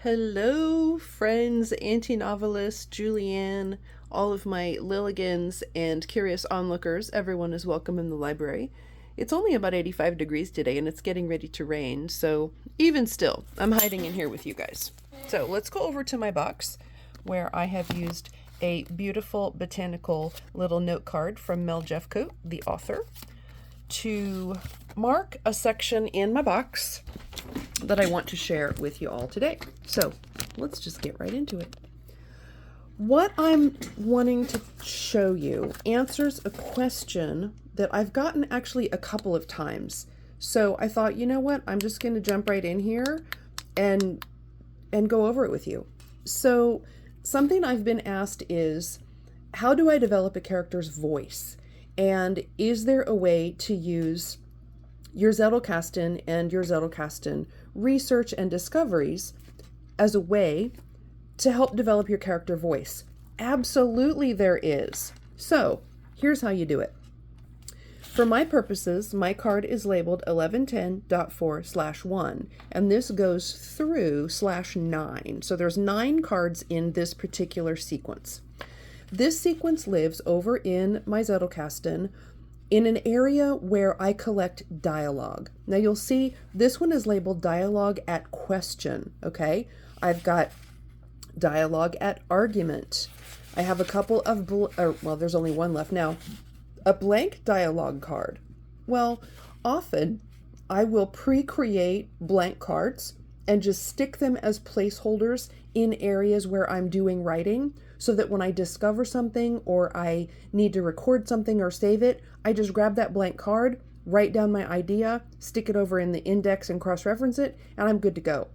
Hello, friends, anti-novelist, Julianne, all of my Lilligans and curious onlookers. Everyone is welcome in the library. It's only about 85 degrees today and it's getting ready to rain, so even still, I'm hiding in here with you guys. So let's go over to my box where I have used a beautiful botanical little note card from Mel Jeffcoat, the author, to mark a section in my box that I want to share with you all today. So let's just get right into it. What I'm wanting to show you answers a question that I've gotten actually a couple of times. So I thought, you know what, I'm just going to jump right in here and go over it with you. So something I've been asked is, how do I develop a character's voice? And is there a way to use your Zettelkasten and your Zettelkasten research and discoveries as a way to help develop your character voice? Absolutely there is. So here's how you do it. For my purposes, my card is labeled 1110.4/1, and this goes through /9. So there's 9 cards in this particular sequence. This sequence lives over in my Zettelkasten in an area where I collect dialogue. Now you'll see this one is labeled dialogue at question, okay? I've got dialogue at argument. I have a couple of, there's only one left now. A blank dialogue card. Well, often I will pre-create blank cards and just stick them as placeholders in areas where I'm doing writing, so that when I discover something or I need to record something or save it, I just grab that blank card, write down my idea, stick it over in the index and cross-reference it, and I'm good to go.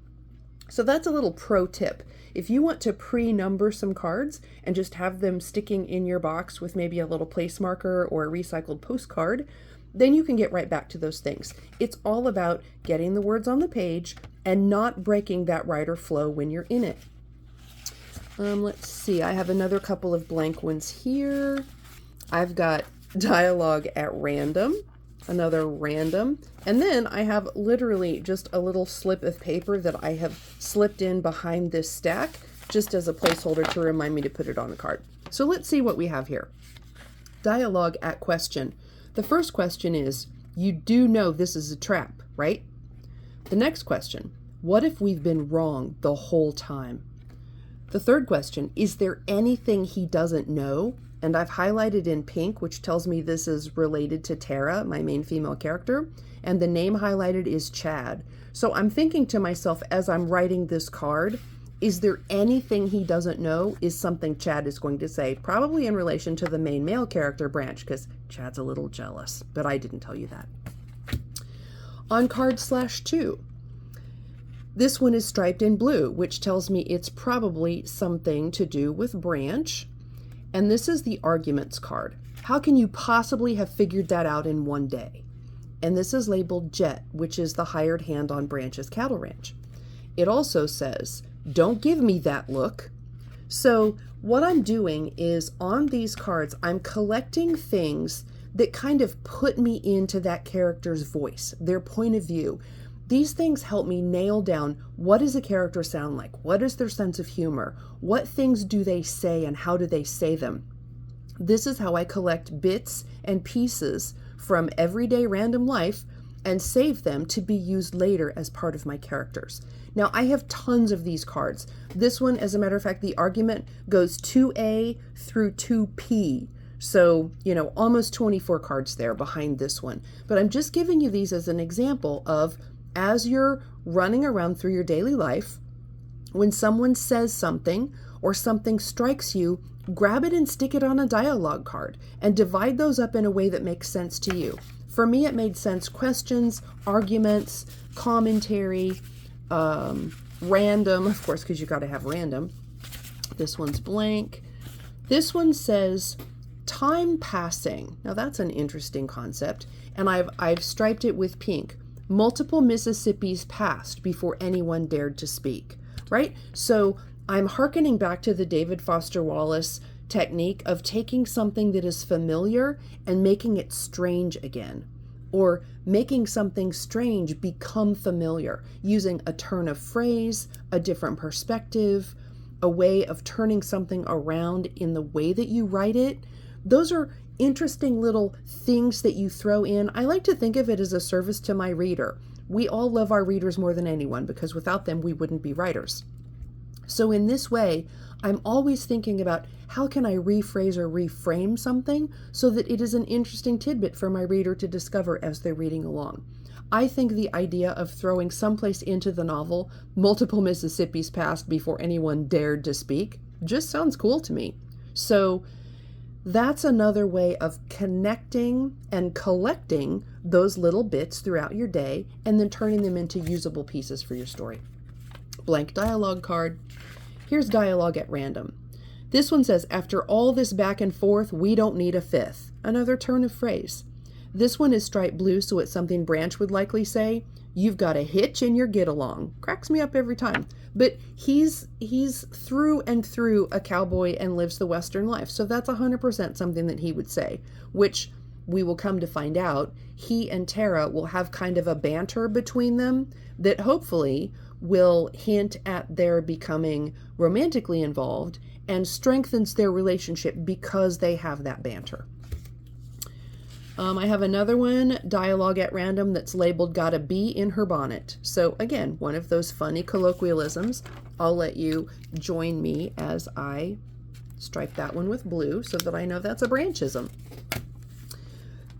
So that's a little pro tip. If you want to pre-number some cards and just have them sticking in your box with maybe a little place marker or a recycled postcard, then you can get right back to those things. It's all about getting the words on the page and not breaking that writer flow when you're in it. Let's see, I have another couple of blank ones here. I've got dialogue at random, another random, and then I have literally just a little slip of paper that I have slipped in behind this stack just as a placeholder to remind me to put it on the card. So let's see what we have here. Dialogue at question. The first question is, you do know this is a trap, right? The next question, what if we've been wrong the whole time? The third question, is there anything he doesn't know? And I've highlighted in pink, which tells me this is related to Tara, my main female character, and the name highlighted is Chad. So I'm thinking to myself as I'm writing this card, is there anything he doesn't know is something Chad is going to say, probably in relation to the main male character Branch, because Chad's a little jealous, but I didn't tell you that. On card /2. This one is striped in blue, which tells me it's probably something to do with Branch. And this is the arguments card. How can you possibly have figured that out in one day? And this is labeled Jet, which is the hired hand on Branch's cattle ranch. It also says, don't give me that look. So what I'm doing is on these cards, I'm collecting things that kind of put me into that character's voice, their point of view. These things help me nail down, what does a character sound like? What is their sense of humor? What things do they say and how do they say them? This is how I collect bits and pieces from everyday random life and save them to be used later as part of my characters. Now, I have tons of these cards. This one, as a matter of fact, the argument goes 2A through 2P. So, almost 24 cards there behind this one. But I'm just giving you these as an example of, as you're running around through your daily life, when someone says something or something strikes you, grab it and stick it on a dialogue card and divide those up in a way that makes sense to you. For me, it made sense. Questions, arguments, commentary, random, of course, because you got to have random. This one's blank. This one says time passing. Now that's an interesting concept, and I've striped it with pink. Multiple Mississippis passed before anyone dared to speak, right? So I'm hearkening back to the David Foster Wallace technique of taking something that is familiar and making it strange again. or making something strange become familiar, using a turn of phrase, a different perspective, a way of turning something around in the way that you write it. Those are interesting little things that you throw in. I like to think of it as a service to my reader. We all love our readers more than anyone because without them, we wouldn't be writers. So in this way, I'm always thinking about how can I rephrase or reframe something so that it is an interesting tidbit for my reader to discover as they're reading along. I think the idea of throwing someplace into the novel multiple Mississippis passed before anyone dared to speak just sounds cool to me. So that's another way of connecting and collecting those little bits throughout your day and then turning them into usable pieces for your story. Blank dialogue card. Here's dialogue at random. This one says, after all this back and forth, we don't need a fifth. Another turn of phrase. This one is striped blue, so it's something Branch would likely say. You've got a hitch in your get-along. Cracks me up every time. But he's through and through a cowboy and lives the Western life. So that's 100% something that he would say, which we will come to find out. He and Tara will have kind of a banter between them that hopefully will hint at their becoming romantically involved and strengthens their relationship because they have that banter. I have another one, dialogue at random, that's labeled got a bee in her bonnet. So again, one of those funny colloquialisms. I'll let you join me as I stripe that one with blue so that I know that's a Branchism.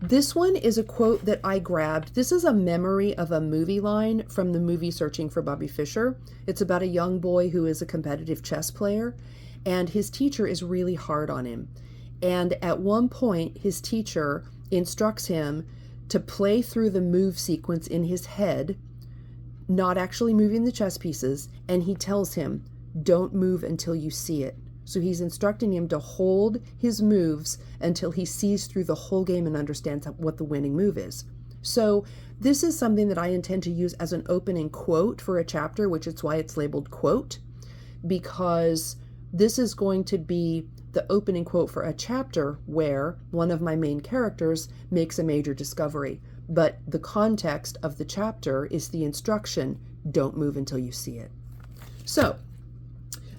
This one is a quote that I grabbed. This is a memory of a movie line from the movie Searching for Bobby Fischer. It's about a young boy who is a competitive chess player, and his teacher is really hard on him. And at one point, his teacher instructs him to play through the move sequence in his head, not actually moving the chess pieces, and he tells him, don't move until you see it. So he's instructing him to hold his moves until he sees through the whole game and understands what the winning move is. So this is something that I intend to use as an opening quote for a chapter, which is why it's labeled quote, because this is going to be the opening quote for a chapter where one of my main characters makes a major discovery. But the context of the chapter is the instruction, don't move until you see it. So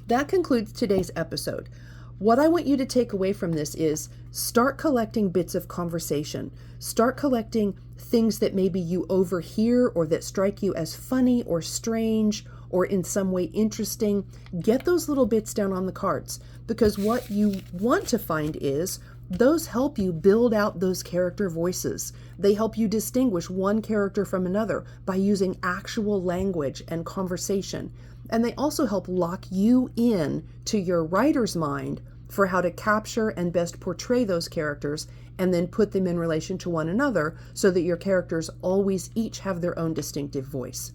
that concludes today's episode. What I want you to take away from this is start collecting bits of conversation. Start collecting things that maybe you overhear or that strike you as funny or strange or in some way interesting. Get those little bits down on the cards, because what you want to find is those help you build out those character voices. They help you distinguish one character from another by using actual language and conversation. And they also help lock you in to your writer's mind for how to capture and best portray those characters and then put them in relation to one another so that your characters always each have their own distinctive voice.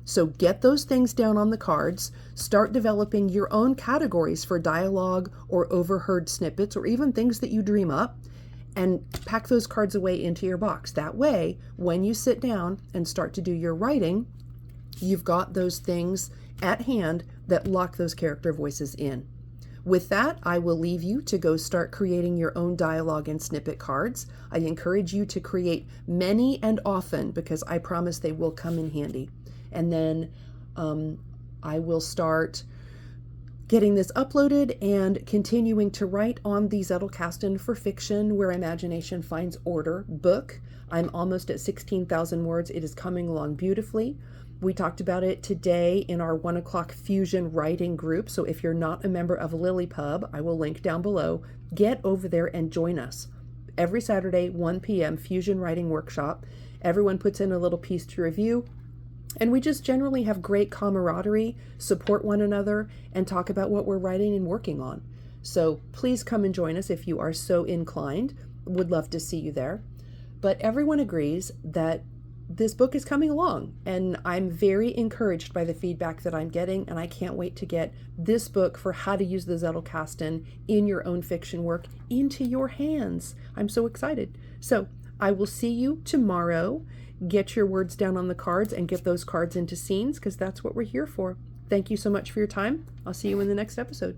So get those things down on the cards, start developing your own categories for dialogue or overheard snippets or even things that you dream up, and pack those cards away into your box. That way, when you sit down and start to do your writing, you've got those things at hand that lock those character voices in. With that, I will leave you to go start creating your own dialogue and snippet cards. I encourage you to create many and often because I promise they will come in handy. And then I will start getting this uploaded and continuing to write on the Zettelkasten for Fiction Where Imagination Finds Order book. I'm almost at 16,000 words. It is coming along beautifully. We talked about it today in our 1 o'clock fusion writing group. So if you're not a member of LiLLiPub, I will link down below. Get over there and join us. Every Saturday, 1 p.m. fusion writing workshop. Everyone puts in a little piece to review. And we just generally have great camaraderie, support one another, and talk about what we're writing and working on. So please come and join us if you are so inclined. Would love to see you there. But everyone agrees that this book is coming along, and I'm very encouraged by the feedback that I'm getting, and I can't wait to get this book for how to use the Zettelkasten in your own fiction work into your hands. I'm so excited. So I will see you tomorrow. Get your words down on the cards and get those cards into scenes because that's what we're here for. Thank you so much for your time. I'll see you in the next episode.